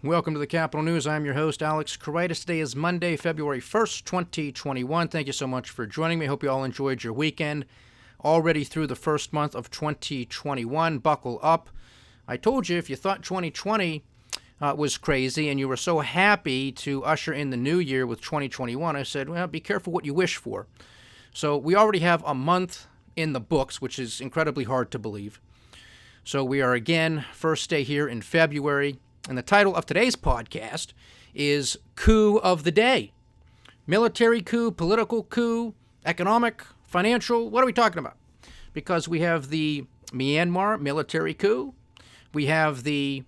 Welcome to the Capital News. I'm your host, Alex Karitis. Today is Monday, February 1st, 2021. Thank you so much for joining me. Hope you all enjoyed your weekend. Already through the first month of 2021. Buckle up. I told you if you thought 2020 was crazy and you were so happy to usher in the new year with 2021, I said, well, be careful what you wish for. So we already have a month in the books, which is incredibly hard to believe. So we are again, first day here in February. And the title of today's podcast is Coup of the Day. Military coup, political coup, economic, financial, what are we talking about? Because we have the Myanmar military coup. We have the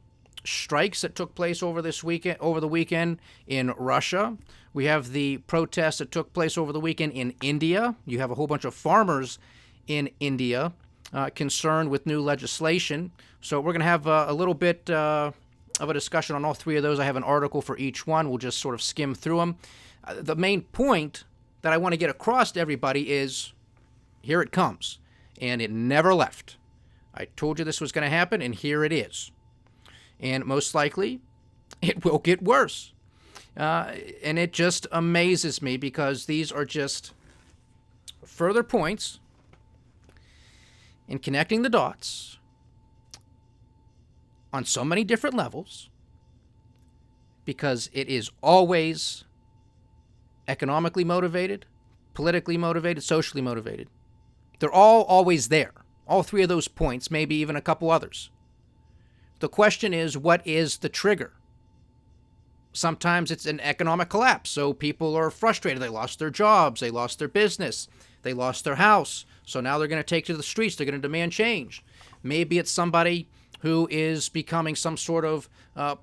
strikes that took place over the weekend in Russia. We have the protests that took place over the weekend in India. You have a whole bunch of farmers in India concerned with new legislation. So we're going to have a little bit of a discussion on all three of those. I have an article for each one. We'll just sort of skim through them. The main point that I want to get across to everybody is here it comes, and it never left. I told you this was going to happen, and here it is. And most likely, it will get worse. And it just amazes me because these are just further points in connecting the dots on so many different levels, because it is always economically motivated, politically motivated, socially motivated. They're all always there. All three of those points, maybe even a couple others. The question is, what is the trigger? Sometimes it's an economic collapse, so people are frustrated. They lost their jobs, they lost their business, they lost their house, so now they're going to take to the streets, they're going to demand change. Maybe it's somebody who is becoming some sort of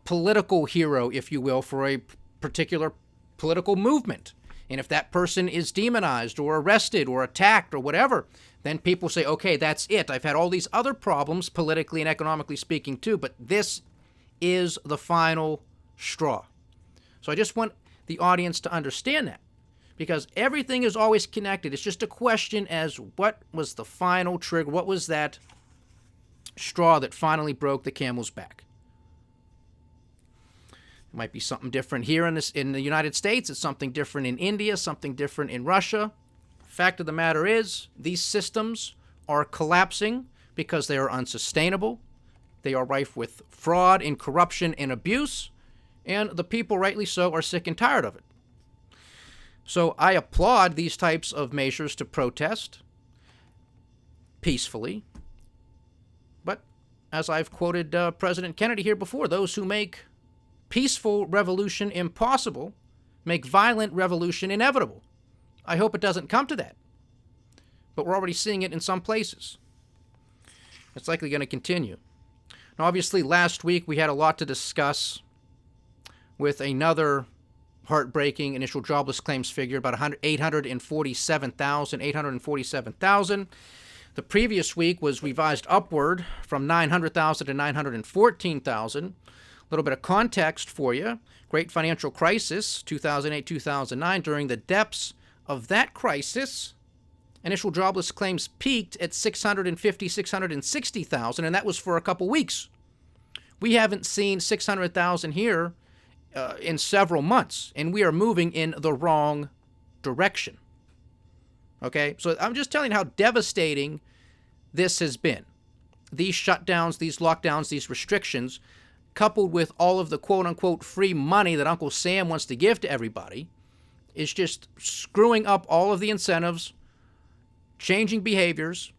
political hero, if you will, for a particular political movement. And if that person is demonized or arrested or attacked or whatever, then people say, okay, that's it. I've had all these other problems, politically and economically speaking, too, but this is the final straw. So I just want the audience to understand that, because everything is always connected. It's just a question as what was the final trigger? What was that straw that finally broke the camel's back? It might be something different here in the United States. It's something different in India, something different in Russia. Fact of the matter is, these systems are collapsing because they are unsustainable. They are rife with fraud and corruption and abuse, and the people, rightly so, are sick and tired of it. So I applaud these types of measures to protest peacefully. As I've quoted President Kennedy here before, those who make peaceful revolution impossible make violent revolution inevitable. I hope it doesn't come to that. But we're already seeing it in some places. It's likely going to continue. Now, obviously, last week we had a lot to discuss with another heartbreaking initial jobless claims figure, about 847,000. The previous week was revised upward from 900,000 to 914,000. A little bit of context for you. Great financial crisis, 2008-2009. During the depths of that crisis, initial jobless claims peaked at 660,000, and that was for a couple weeks. We haven't seen 600,000 here in several months, and we are moving in the wrong direction. Okay, so I'm just telling you how devastating this has been. These shutdowns, these lockdowns, these restrictions, coupled with all of the quote-unquote free money that Uncle Sam wants to give to everybody, is just screwing up all of the incentives, changing behaviors,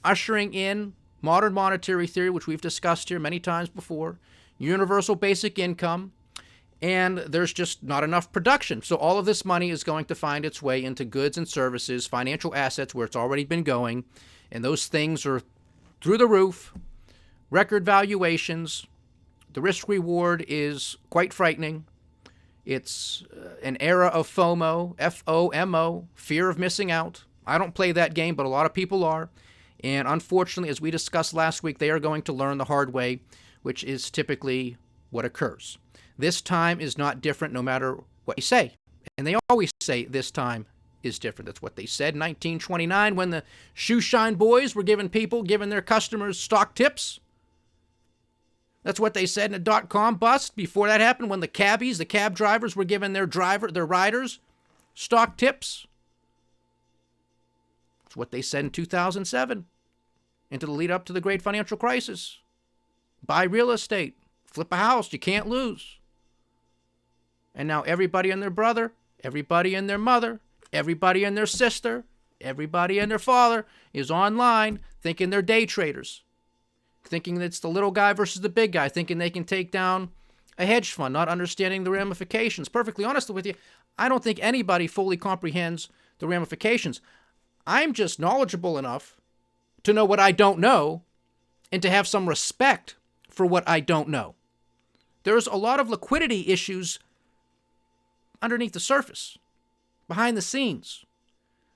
ushering in modern monetary theory, which we've discussed here many times before, universal basic income, and there's just not enough production. So all of this money is going to find its way into goods and services, financial assets where it's already been going, and those things are through the roof, record valuations. The risk-reward is quite frightening. It's an era of FOMO, F-O-M-O, fear of missing out. I don't play that game, but a lot of people are. And unfortunately, as we discussed last week, they are going to learn the hard way, which is typically what occurs. This time is not different no matter what you say. And they always say this time is different. That's what they said in 1929 when the shoe shine boys were giving their customers stock tips. That's what they said in the dot-com bust before that happened, when the cabbies, the cab drivers, were giving their riders stock tips. That's what they said in 2007, into the lead up to the great financial crisis. Buy real estate, flip a house, you can't lose. And now everybody and their brother, everybody and their mother, everybody and their sister, everybody and their father is online thinking they're day traders, thinking it's the little guy versus the big guy, thinking they can take down a hedge fund, not understanding the ramifications. Perfectly honest with you, I don't think anybody fully comprehends the ramifications. I'm just knowledgeable enough to know what I don't know and to have some respect for what I don't know. There's a lot of liquidity issues underneath the surface, behind the scenes,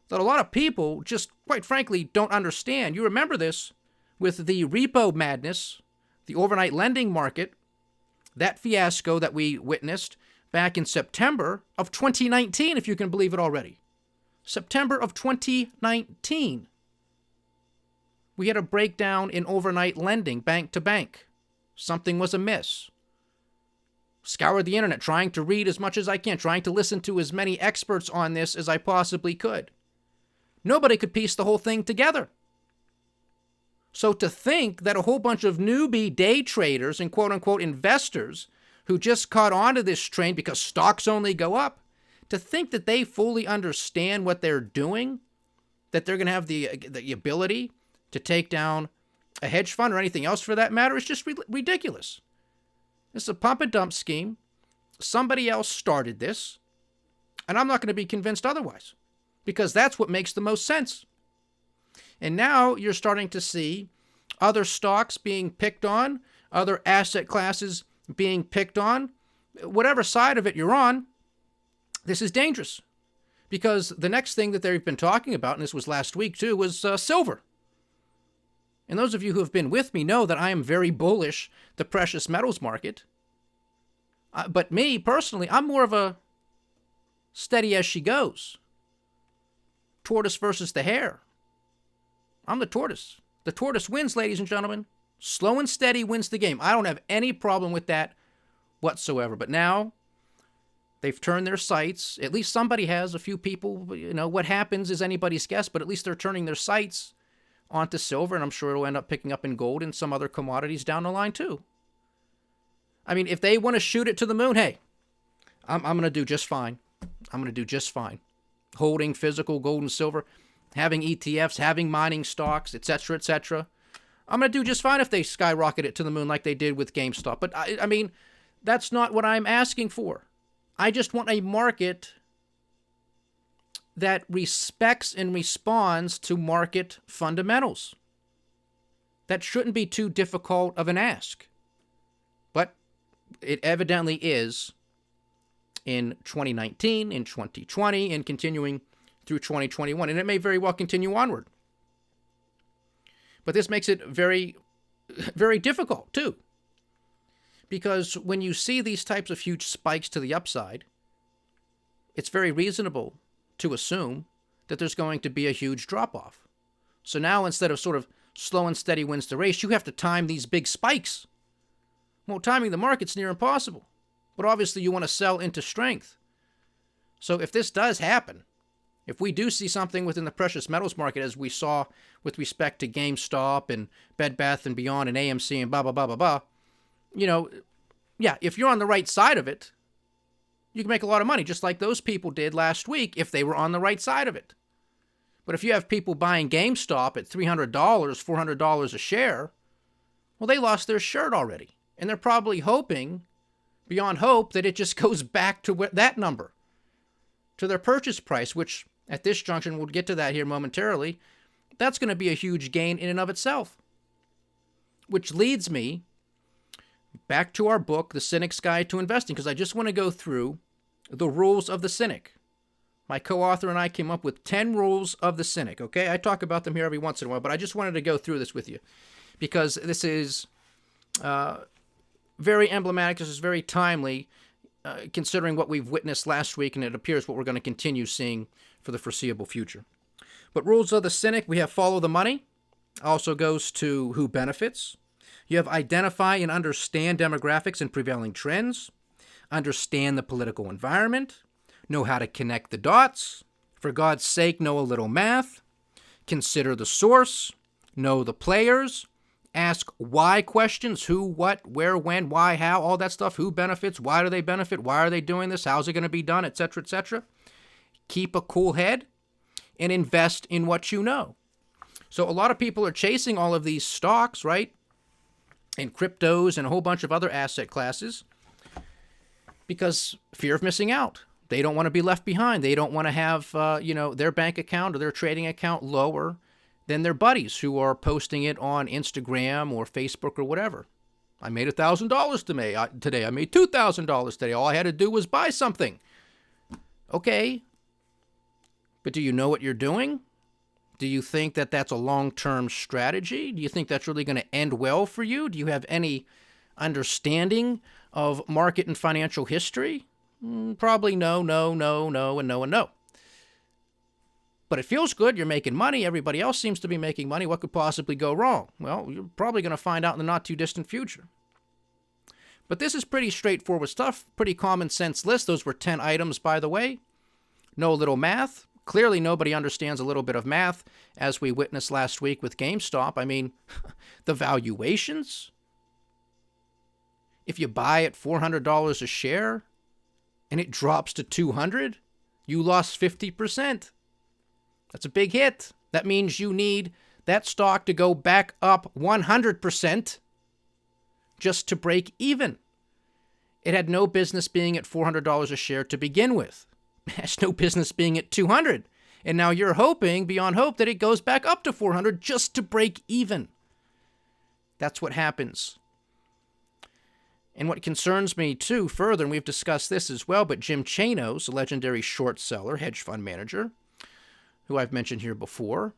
that a lot of people just, quite frankly, don't understand. You remember this with the repo madness, the overnight lending market, that fiasco that we witnessed back in September of 2019, if you can believe it already. September of 2019. We had a breakdown in overnight lending, bank to bank. Something was amiss. Scoured the internet, trying to read as much as I can, trying to listen to as many experts on this as I possibly could. Nobody could piece the whole thing together. So to think that a whole bunch of newbie day traders and quote-unquote investors who just caught onto this train because stocks only go up, to think that they fully understand what they're doing, that they're going to have the ability to take down a hedge fund or anything else for that matter, is just ridiculous. This is a pump and dump scheme. Somebody else started this, and I'm not going to be convinced otherwise, because that's what makes the most sense. And now you're starting to see other stocks being picked on, other asset classes being picked on. Whatever side of it you're on, this is dangerous. Because the next thing that they've been talking about, and this was last week too, was silver. And those of you who have been with me know that I am very bullish the precious metals market. But me, personally, I'm more of a steady as she goes. Tortoise versus the hare. I'm the tortoise. The tortoise wins, ladies and gentlemen. Slow and steady wins the game. I don't have any problem with that whatsoever. But now they've turned their sights. At least somebody has. A few people, what happens is anybody's guess, but at least they're turning their sights onto silver, and I'm sure it'll end up picking up in gold and some other commodities down the line too. I mean, if they want to shoot it to the moon, hey, I'm going to do just fine. I'm going to do just fine. Holding physical gold and silver, having ETFs, having mining stocks, etc., etc. I'm going to do just fine if they skyrocket it to the moon like they did with GameStop. But I mean, that's not what I'm asking for. I just want a market that respects and responds to market fundamentals. That shouldn't be too difficult of an ask. But it evidently is in 2019, in 2020, and continuing through 2021. And it may very well continue onward. But this makes it very, very difficult, too. Because when you see these types of huge spikes to the upside, it's very reasonable to assume that there's going to be a huge drop-off. So now, instead of sort of slow and steady wins the race, you have to time these big spikes. Well, timing the market's near impossible. But obviously you want to sell into strength. So if this does happen, if we do see something within the precious metals market, as we saw with respect to GameStop and Bed Bath & Beyond and AMC and blah, blah, blah, blah, blah, if you're on the right side of it, you can make a lot of money, just like those people did last week if they were on the right side of it. But if you have people buying GameStop at $300, $400 a share, well, they lost their shirt already. And they're probably hoping, beyond hope, that it just goes back to that number, to their purchase price, which at this junction, we'll get to that here momentarily, that's going to be a huge gain in and of itself. Which leads me back to our book, The Cynic's Guide to Investing, because I just want to go through the rules of the cynic. My co-author and I came up with 10 rules of the cynic, okay? I talk about them here every once in a while, but I just wanted to go through this with you because this is very emblematic. This is very timely, considering what we've witnessed last week, and it appears what we're going to continue seeing for the foreseeable future. But rules of the cynic, we have follow the money. Also goes to who benefits. You have identify and understand demographics and prevailing trends, understand the political environment, know how to connect the dots, for God's sake, know a little math, consider the source, know the players, ask why questions, who, what, where, when, why, how, all that stuff, who benefits, why do they benefit, why are they doing this, how's it going to be done, etc., etc. Keep a cool head and invest in what you know. So a lot of people are chasing all of these stocks, right, and cryptos and a whole bunch of other asset classes because fear of missing out. They don't want to be left behind. They don't want to have, their bank account or their trading account lower than their buddies who are posting it on Instagram or Facebook or whatever. I made $1,000 today. I made $2,000 today. All I had to do was buy something. Okay. But do you know what you're doing? Do you think that that's a long-term strategy? Do you think that's really going to end well for you? Do you have any understanding of market and financial history? Probably no, and no. But it feels good. You're making money. Everybody else seems to be making money. What could possibly go wrong? Well, you're probably going to find out in the not-too-distant future. But this is pretty straightforward stuff. Pretty common sense list. Those were 10 items, by the way. Know a little math. Clearly, nobody understands a little bit of math, as we witnessed last week with GameStop. I mean, the valuations. If you buy at $400 a share and it drops to $200, you lost 50%. That's a big hit. That means you need that stock to go back up 100% just to break even. It had no business being at $400 a share to begin with. It has no business being at $200. And now you're hoping, beyond hope, that it goes back up to $400 just to break even. That's what happens. And what concerns me, too, further, and we've discussed this as well, but Jim Chanos, a legendary short seller, hedge fund manager, who I've mentioned here before,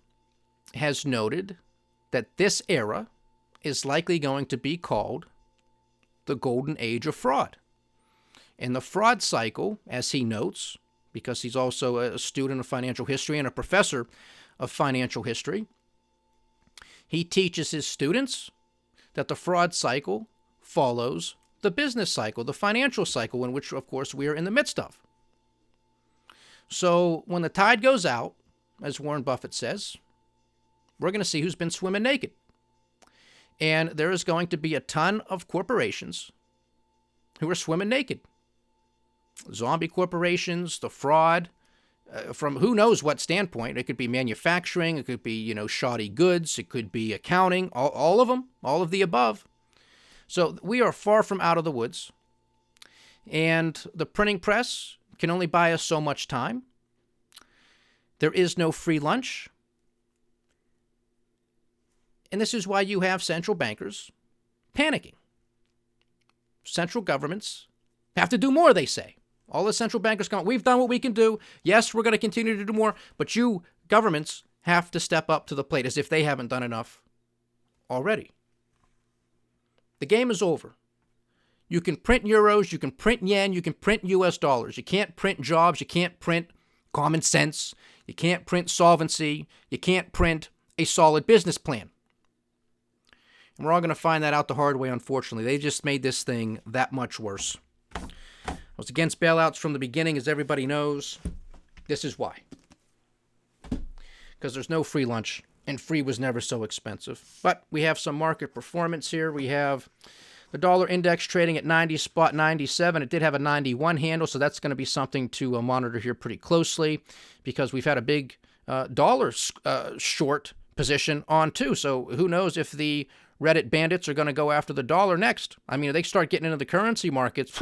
has noted that this era is likely going to be called the golden age of fraud. And the fraud cycle, as he notes, because he's also a student of financial history and a professor of financial history, he teaches his students that the fraud cycle follows the business cycle, the financial cycle, in which, of course, we are in the midst of. So when the tide goes out, as Warren Buffett says, we're going to see who's been swimming naked. And there is going to be a ton of corporations who are swimming naked. Zombie corporations, the fraud, from who knows what standpoint. It could be manufacturing, it could be, shoddy goods, it could be accounting, all of them, all of the above. So we are far from out of the woods. And the printing press can only buy us so much time. There is no free lunch. And this is why you have central bankers panicking. Central governments have to do more, they say. All the central bankers come, we've done what we can do. Yes, we're going to continue to do more, but you governments have to step up to the plate as if they haven't done enough already. The game is over. You can print euros, you can print yen, you can print US dollars. You can't print jobs, you can't print common sense, you can't print solvency, you can't print a solid business plan. And we're all going to find that out the hard way, unfortunately. They just made this thing that much worse. I was against bailouts from the beginning, as everybody knows. This is why. Because there's no free lunch, and free was never so expensive. But we have some market performance here. We have the dollar index trading at 90.97. It did have a 91 handle, so that's going to be something to monitor here pretty closely because we've had a big dollar short position on too. So who knows if the Reddit bandits are going to go after the dollar next. I mean, if they start getting into the currency markets,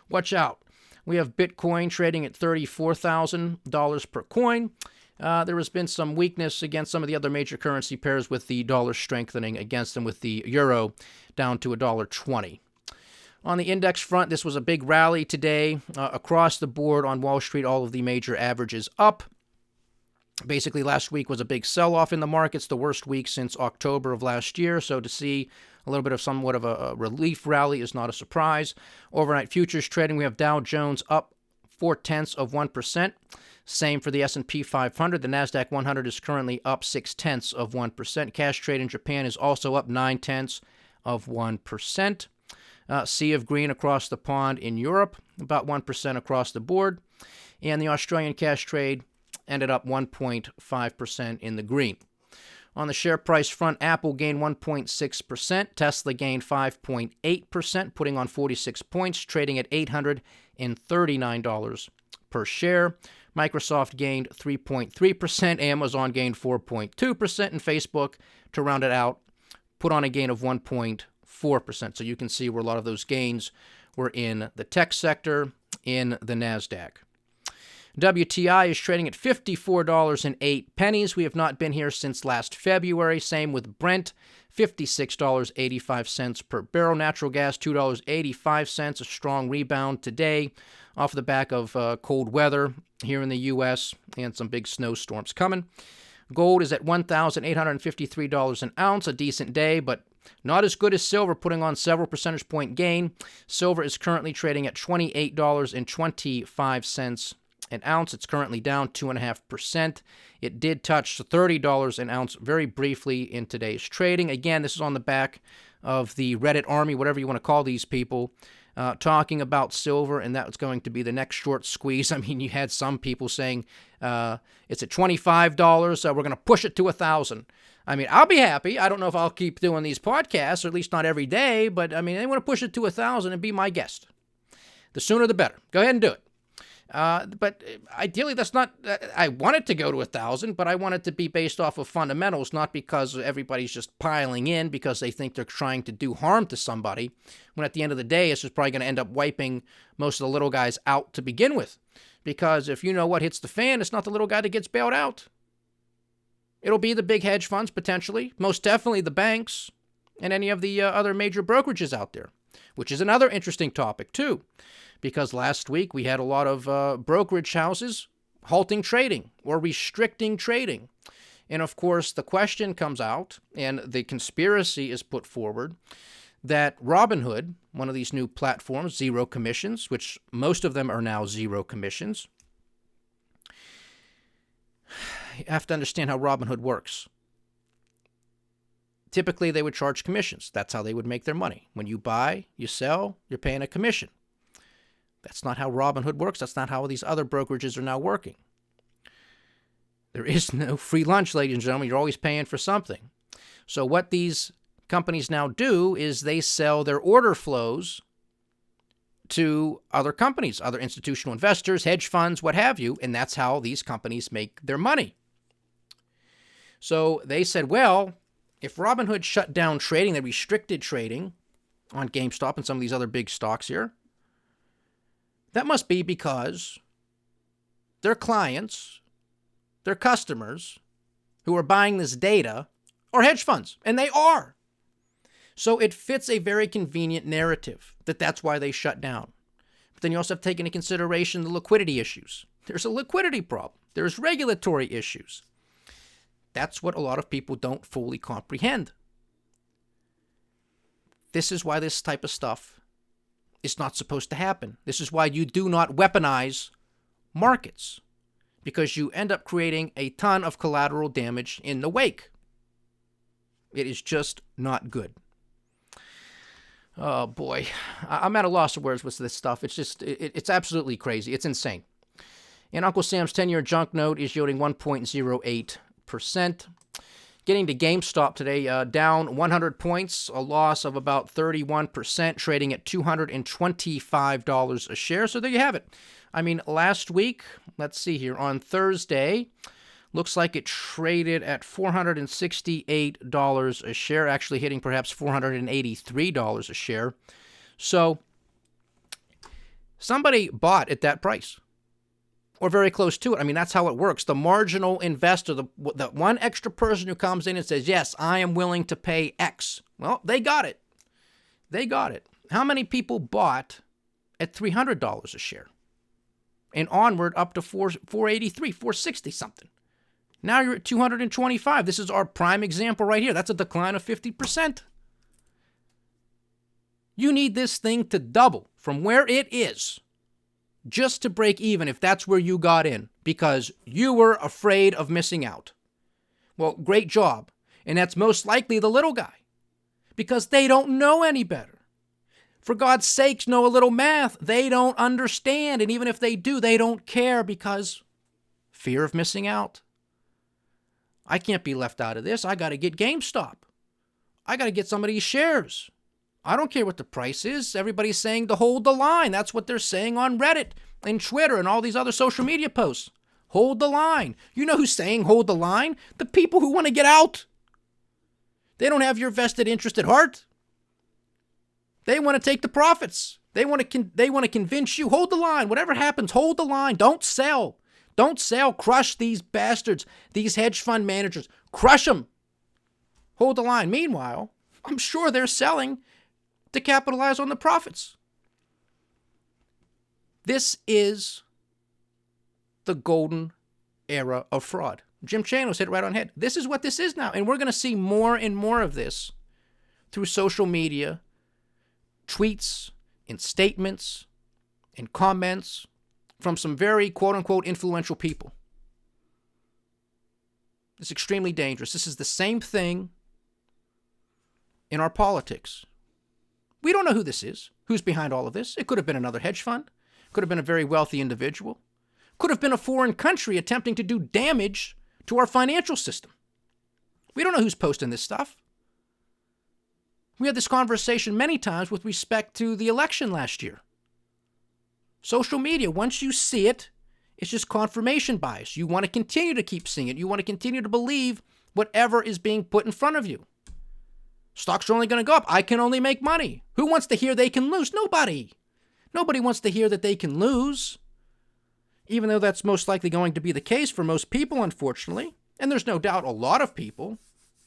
watch out. We have Bitcoin trading at $34,000 per coin. There has been some weakness against some of the other major currency pairs with the dollar strengthening against them, with the euro down to $1.20. On the index front, this was a big rally today. Across the board on Wall Street, all of the major averages up. Basically, last week was a big sell-off in the markets, the worst week since October of last year. So to see a little bit of somewhat of a relief rally is not a surprise. Overnight futures trading, we have Dow Jones up 0.4%. Same for the S&P 500. The NASDAQ 100 is currently up 0.6%. Cash trade in Japan is also up 0.9%. of 1%. Sea of green across the pond in Europe, about 1% across the board. And the Australian cash trade ended up 1.5% in the green. On the share price front, Apple gained 1.6%, Tesla gained 5.8%, putting on 46 points, trading at $839 per share. Microsoft gained 3.3%, Amazon gained 4.2%, and Facebook, to round it out, put on a gain of 1.4%. So you can see where a lot of those gains were in the tech sector, in the NASDAQ. WTI is trading at $54.08. We have not been here since last February. Same with Brent, $56.85 per barrel. Natural gas, $2.85, a strong rebound today off the back of cold weather here in the U.S. and some big snowstorms coming. Gold is at $1,853 an ounce, a decent day, but not as good as silver, putting on several percentage point gain. Silver is currently trading at $28.25 an ounce. It's currently down 2.5%. It did touch $30 an ounce very briefly in today's trading. Again, this is on the back of the Reddit army, whatever you want to call these people, talking about silver, and that was going to be the next short squeeze. I mean, you had some people saying it's at $25, so we're going to push it to $1,000. I mean, I'll be happy. I don't know if I'll keep doing these podcasts, or at least not every day, but I mean, they want to push it to $1,000 and be my guest. The sooner the better. Go ahead and do it. But ideally, that's not, I want it to go to 1,000, but I want it to be based off of fundamentals, not because everybody's just piling in because they think they're trying to do harm to somebody, when at the end of the day, it's just probably going to end up wiping most of the little guys out to begin with. Because if you know what hits the fan, it's not the little guy that gets bailed out. It'll be the big hedge funds, potentially, most definitely the banks, and any of the other major brokerages out there, which is another interesting topic, too. Because last week we had a lot of brokerage houses halting trading or restricting trading. And of course, the question comes out, and the conspiracy is put forward, that Robinhood, one of these new platforms, zero commissions, which most of them are now zero commissions. You have to understand how Robinhood works. Typically, they would charge commissions. That's how they would make their money. When you buy, you sell, you're paying a commission. That's not how Robinhood works. That's not how these other brokerages are now working. There is no free lunch, ladies and gentlemen. You're always paying for something. So what these companies now do is they sell their order flows to other companies, other institutional investors, hedge funds, what have you, and that's how these companies make their money. So they said, well, if Robinhood shut down trading, they restricted trading on GameStop and some of these other big stocks here, that must be because their clients, their customers who are buying this data are hedge funds, and they are. So it fits a very convenient narrative that that's why they shut down. But then you also have to take into consideration the liquidity issues. There's a liquidity problem. There's regulatory issues. That's what a lot of people don't fully comprehend. This is why this type of stuff is not supposed to happen. This is why you do not weaponize markets, because you end up creating a ton of collateral damage in the wake. It is just not good. Oh boy, I'm at a loss of words with this stuff. It's just, it's absolutely crazy. It's insane. And Uncle Sam's 10-year junk note is yielding 1.08%. Getting to GameStop today, down 100 points, a loss of about 31%, trading at $225 a share. So there you have it. I mean, last week, let's see here, on Thursday, looks like it traded at $468 a share, actually hitting perhaps $483 a share. So somebody bought at that price, or very close to it. I mean, that's how it works. The marginal investor, the one extra person who comes in and says, yes, I am willing to pay X. Well, they got it. They got it. How many people bought at $300 a share? And onward up to $483, $460 something. Now you're at $225. This is our prime example right here. That's a decline of 50%. You need this thing to double from where it is just to break even if that's where you got in, because you were afraid of missing out. Well, great job. And that's most likely the little guy. because they don't know any better. For God's sakes, know a little math. They don't understand. And even if they do, they don't care because fear of missing out. I can't be left out of this. I got to get GameStop. I got to get some of these shares. I don't care what the price is. Everybody's saying to hold the line. That's what they're saying on Reddit and Twitter and all these other social media posts. Hold the line. You know who's saying hold the line? The people who want to get out. They don't have your vested interest at heart. They want to take the profits. They want to convince you, hold the line. Whatever happens, hold the line. Don't sell. Don't sell. Crush these bastards, these hedge fund managers. Crush them. Hold the line. Meanwhile, I'm sure they're selling to capitalize on the profits. This is the golden era of fraud. Jim Chanos hit it right on the head. This is what this is now. And we're going to see more and more of this through social media, tweets, and statements, and comments from some very quote-unquote influential people. It's extremely dangerous. This is the same thing in our politics. We don't know who this is, who's behind all of this. It could have been another hedge fund. Could have been a very wealthy individual. Could have been a foreign country attempting to do damage to our financial system. We don't know who's posting this stuff. We had this conversation many times with respect to the election last year. Social media, once you see it, it's just confirmation bias. You want to continue to keep seeing it. You want to continue to believe whatever is being put in front of you. Stocks are only going to go up. I can only make money. Who wants to hear they can lose? Nobody. Nobody wants to hear that they can lose, even though that's most likely going to be the case for most people, unfortunately. And there's no doubt a lot of people,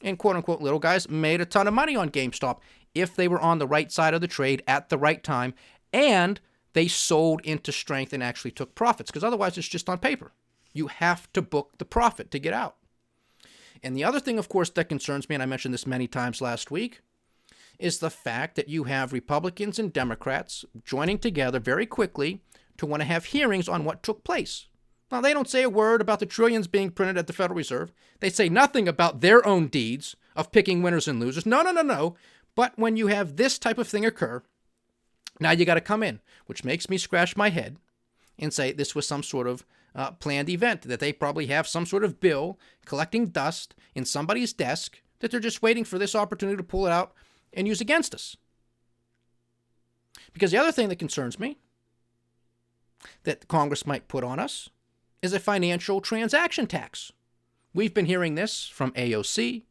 and quote-unquote little guys, made a ton of money on GameStop if they were on the right side of the trade at the right time, and they sold into strength and actually took profits, because otherwise it's just on paper. You have to book the profit to get out. And the other thing, of course, that concerns me, and I mentioned this many times last week, is the fact that you have Republicans and Democrats joining together very quickly to want to have hearings on what took place. Now, they don't say a word about the trillions being printed at the Federal Reserve. They say nothing about their own deeds of picking winners and losers. No. But when you have this type of thing occur, now you got to come in, which makes me scratch my head and say this was some sort of planned event, that they probably have some sort of bill collecting dust in somebody's desk that they're just waiting for this opportunity to pull it out and use against us. Because the other thing that concerns me that Congress might put on us is a financial transaction tax. We've been hearing this from AOC,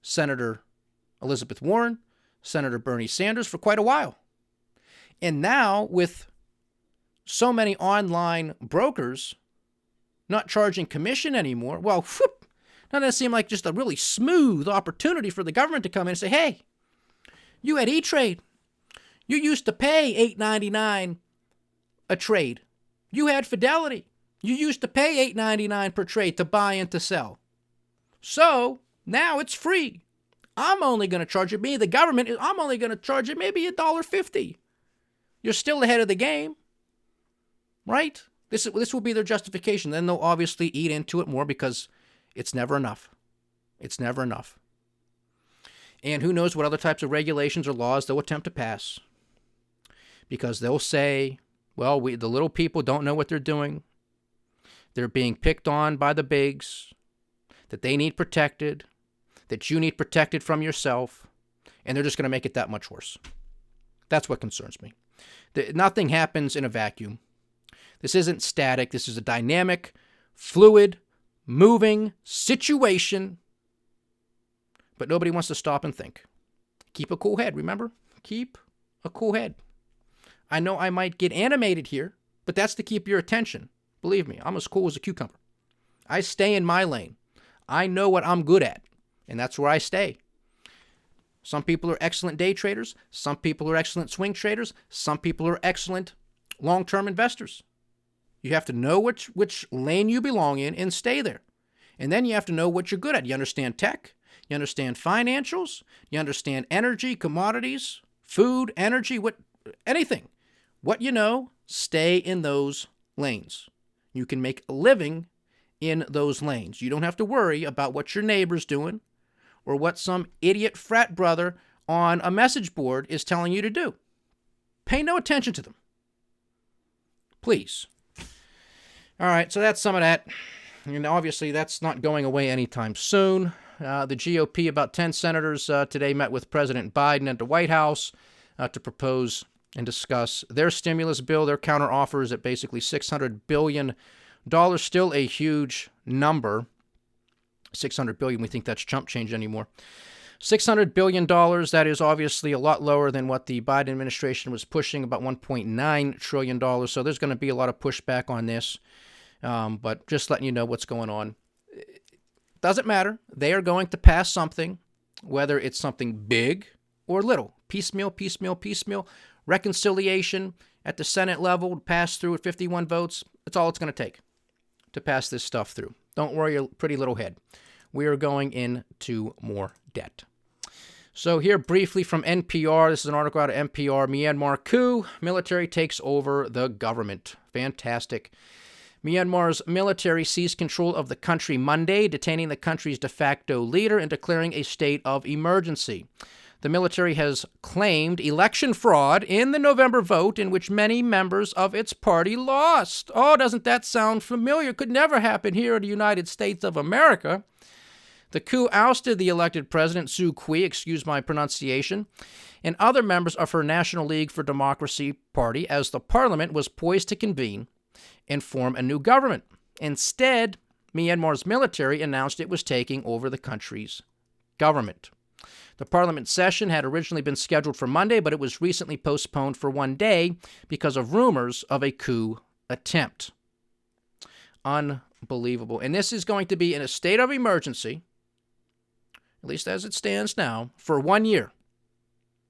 Senator Elizabeth Warren, Senator Bernie Sanders for quite a while. And now with so many online brokers not charging commission anymore, well, doesn't that seem like just a really smooth opportunity for the government to come in and say, hey, you had E-Trade. You used to pay $8.99 a trade. You had Fidelity. You used to pay $8.99 per trade to buy and to sell. So now it's free. I'm only going to charge it, the government, I'm only going to charge it maybe $1.50. You're still ahead of the game, right? This will be their justification. Then they'll obviously eat into it more because it's never enough. It's never enough. And who knows what other types of regulations or laws they'll attempt to pass. Because they'll say, well, the little people don't know what they're doing. They're being picked on by the bigs, that they need protected, that you need protected from yourself, and they're just going to make it that much worse. That's what concerns me. Nothing happens in a vacuum. This isn't static. This is a dynamic, fluid, moving situation. But nobody wants to stop and think. Keep a cool head, remember? Keep a cool head. I know I might get animated here, but that's to keep your attention. Believe me, I'm as cool as a cucumber. I stay in my lane. I know what I'm good at, and that's where I stay. Some people are excellent day traders. Some people are excellent swing traders. Some people are excellent long-term investors. You have to know which lane you belong in and stay there. And then you have to know what you're good at. You understand tech. You understand financials. You understand energy, commodities, food, energy, anything. What you know, stay in those lanes. You can make a living in those lanes. You don't have to worry about what your neighbor's doing or what some idiot frat brother on a message board is telling you to do. Pay no attention to them. Please. All right, so that's some of that. And obviously, that's not going away anytime soon. The GOP, about 10 senators today met with President Biden at the White House to propose and discuss their stimulus bill, their counteroffers at basically $600 billion. Still a huge number. $600 billion, we think that's chump change anymore. $600 billion, that is obviously a lot lower than what the Biden administration was pushing, about $1.9 trillion. So there's going to be a lot of pushback on this. But just letting you know what's going on. It doesn't matter. They are going to pass something, whether it's something big or little. Piecemeal, piecemeal, piecemeal. Reconciliation at the Senate level, pass through at 51 votes. That's all it's going to take to pass this stuff through. Don't worry your pretty little head. We are going into more debt. So here briefly from NPR, this is an article out of NPR, Myanmar coup, military takes over the government. Fantastic. Myanmar's military seized control of the country Monday, detaining the country's de facto leader and declaring a state of emergency. The military has claimed election fraud in the November vote in which many members of its party lost. Oh, doesn't that sound familiar? Could never happen here in the United States of America. The coup ousted the elected president, Suu Kyi, excuse my pronunciation, and other members of her National League for Democracy party as the parliament was poised to convene and form a new government. Instead, Myanmar's military announced it was taking over the country's government. The parliament session had originally been scheduled for Monday, but it was recently postponed for one day because of rumors of a coup attempt. Unbelievable. And this is going to be in a state of emergency, at least as it stands now, for 1 year.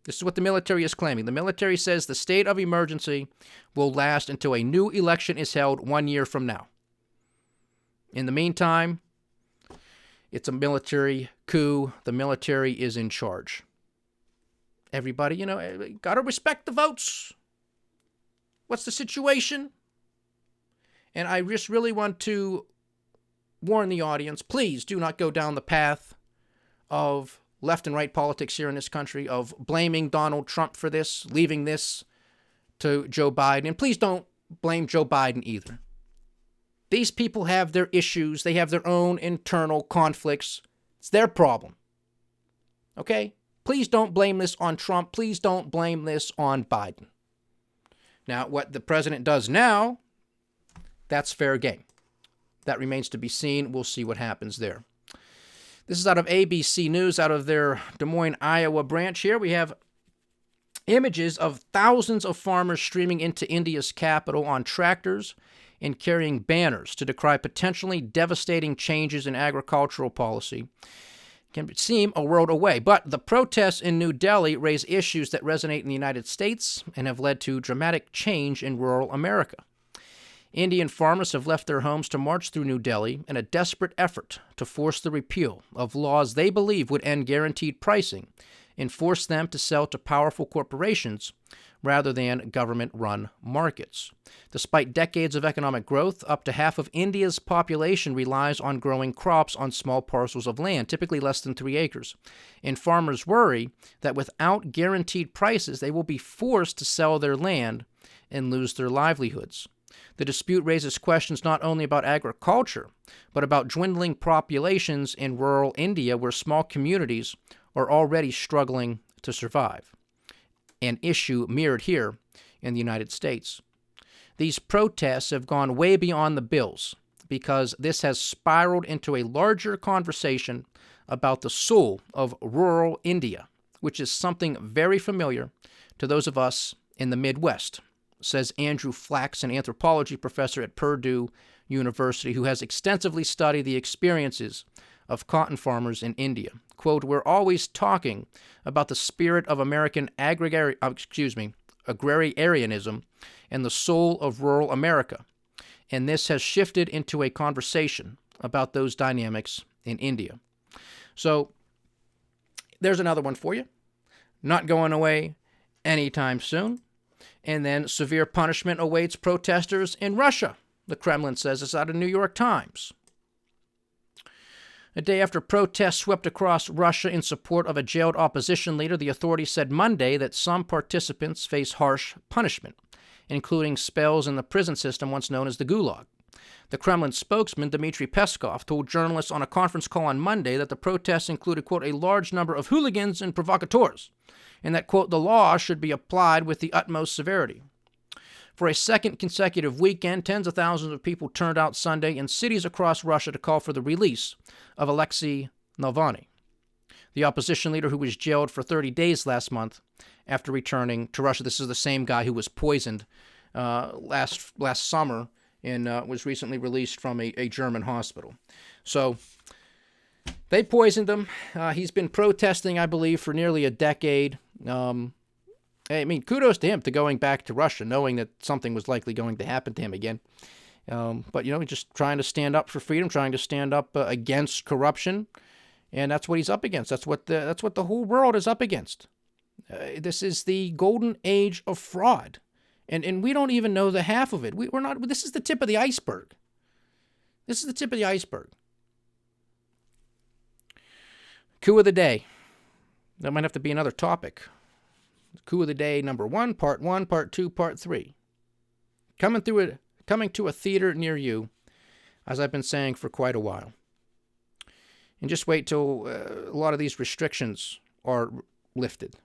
This is what the military is claiming. The military says the state of emergency will last until a new election is held 1 year from now. In the meantime, it's a military coup. The military is in charge. Everybody, got to respect the votes. What's the situation? And I just really want to warn the audience, please do not go down the path of left and right politics here in this country, of blaming Donald Trump for this, leaving this to Joe Biden. And please don't blame Joe Biden either. These people have their issues. They have their own internal conflicts. It's their problem. Okay? Please don't blame this on Trump. Please don't blame this on Biden. Now, what the president does now, that's fair game. That remains to be seen. We'll see what happens there. This is out of ABC News, out of their Des Moines, Iowa branch here. We have images of thousands of farmers streaming into India's capital on tractors and carrying banners to decry potentially devastating changes in agricultural policy. Can seem a world away, but the protests in New Delhi raise issues that resonate in the United States and have led to dramatic change in rural America. Indian farmers have left their homes to march through New Delhi in a desperate effort to force the repeal of laws they believe would end guaranteed pricing and force them to sell to powerful corporations rather than government-run markets. Despite decades of economic growth, up to half of India's population relies on growing crops on small parcels of land, typically less than 3 acres. And farmers worry that without guaranteed prices, they will be forced to sell their land and lose their livelihoods. The dispute raises questions not only about agriculture, but about dwindling populations in rural India where small communities are already struggling to survive. An issue mirrored here in the United States. These protests have gone way beyond the bills because this has spiraled into a larger conversation about the soul of rural India, which is something very familiar to those of us in the Midwest, says Andrew Flax, an anthropology professor at Purdue University who has extensively studied the experiences of cotton farmers in India. Quote, "We're always talking about the spirit of American agrarianism and the soul of rural America, and this has shifted into a conversation about those dynamics in India." So there's another one for you. Not going away anytime soon. And then severe punishment awaits protesters in Russia, the Kremlin says. It's out of New York Times. A day after protests swept across Russia in support of a jailed opposition leader, the authorities said Monday that some participants face harsh punishment, including spells in the prison system once known as the Gulag. The Kremlin spokesman, Dmitry Peskov, told journalists on a conference call on Monday that the protests included, quote, a large number of hooligans and provocateurs, and that, quote, the law should be applied with the utmost severity. For a second consecutive weekend, tens of thousands of people turned out Sunday in cities across Russia to call for the release of Alexei Navalny, the opposition leader who was jailed for 30 days last month after returning to Russia. This is the same guy who was poisoned last summer and was recently released from a German hospital. So they poisoned him. He's been protesting, I believe, for nearly a decade. I mean, kudos to him to going back to Russia, knowing that something was likely going to happen to him again. But, just trying to stand up for freedom, trying to stand up against corruption. And that's what he's up against. That's what the whole world is up against. This is the golden age of fraud. And we don't even know the half of it. We're not. This is the tip of the iceberg. This is the tip of the iceberg. Coup of the day. That might have to be another topic. Coup of the day number 1, part 1, part 2, part 3. Coming to a theater near you, as I've been saying for quite a while. And just wait till a lot of these restrictions are lifted.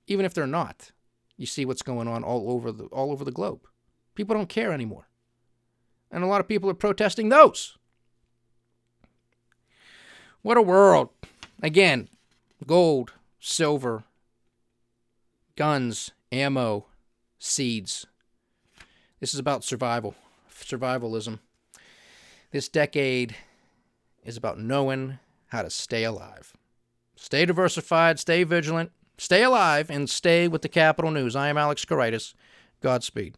Even if they're not, you see what's going on all over the globe. People don't care anymore. And a lot of people are protesting those. What a world. Again, gold, silver, guns, ammo, seeds. This is about survivalism. This decade is about knowing how to stay alive. Stay diversified, stay vigilant, stay alive, and stay with the Capital News. I am Alex Koritis. Godspeed.